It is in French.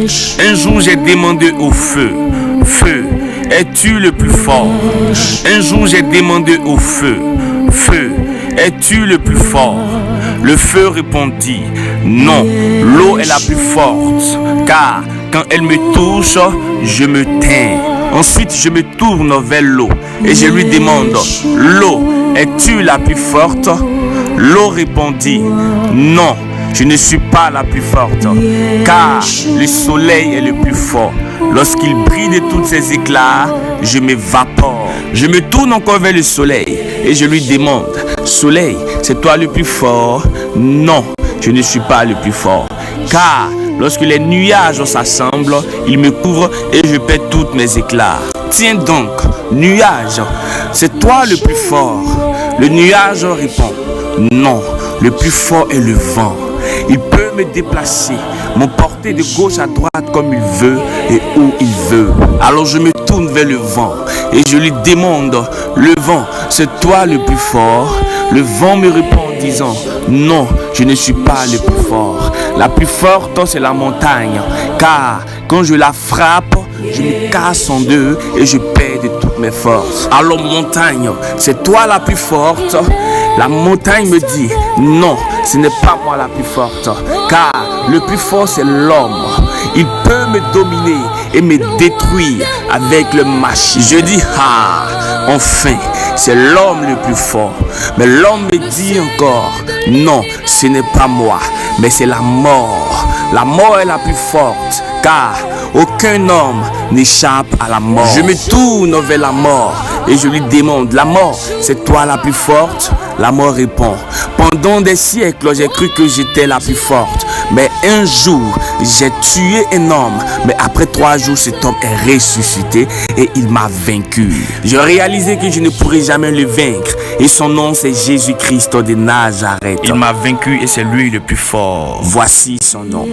Un jour j'ai demandé au feu, feu, es-tu le plus fort? Un jour j'ai demandé au feu, feu, es-tu le plus fort? Le feu répondit, non, l'eau est la plus forte, car quand elle me touche, je me tais. Ensuite, je me tourne vers l'eau et je lui demande, l'eau, es-tu la plus forte? L'eau répondit, non, je ne suis pas la plus forte, car le soleil est le plus fort. Lorsqu'il brille de tous ses éclats, je m'évapore. Je me tourne encore vers le soleil et je lui demande, soleil, c'est toi le plus fort? Non, je ne suis pas le plus fort, car lorsque les nuages s'assemblent, ils me couvrent et je perds tous mes éclats. Tiens donc, nuage, c'est toi le plus fort. Le nuage répond, non, le plus fort est le vent. Il peut me déplacer, m'emporter de gauche à droite comme il veut et où il veut. Alors je me tourne vers le vent et je lui demande, le vent, c'est toi le plus fort? Le vent me répond en disant, non, je ne suis pas le plus fort. La plus forte, c'est la montagne, car quand je la frappe, je me casse en deux et je perds de toutes mes forces. Alors montagne, c'est toi la plus forte? La montagne me dit, non, ce n'est pas moi la plus forte, car le plus fort c'est l'homme. Il peut me dominer et me détruire avec le machine. Je dis, ah, enfin, c'est l'homme le plus fort. Mais l'homme me dit encore, non, ce n'est pas moi, mais c'est la mort. La mort est la plus forte, car aucun homme n'échappe à la mort. Je me tourne vers la mort et je lui demande, la mort, c'est toi la plus forte? La mort répond, pendant des siècles, j'ai cru que j'étais la plus forte. Mais un jour, j'ai tué un homme. Mais après 3 jours, cet homme est ressuscité et il m'a vaincu. J'ai réalisé que je ne pourrais jamais le vaincre. Et son nom, c'est Jésus-Christ de Nazareth. Il m'a vaincu et c'est lui le plus fort. Voici son nom.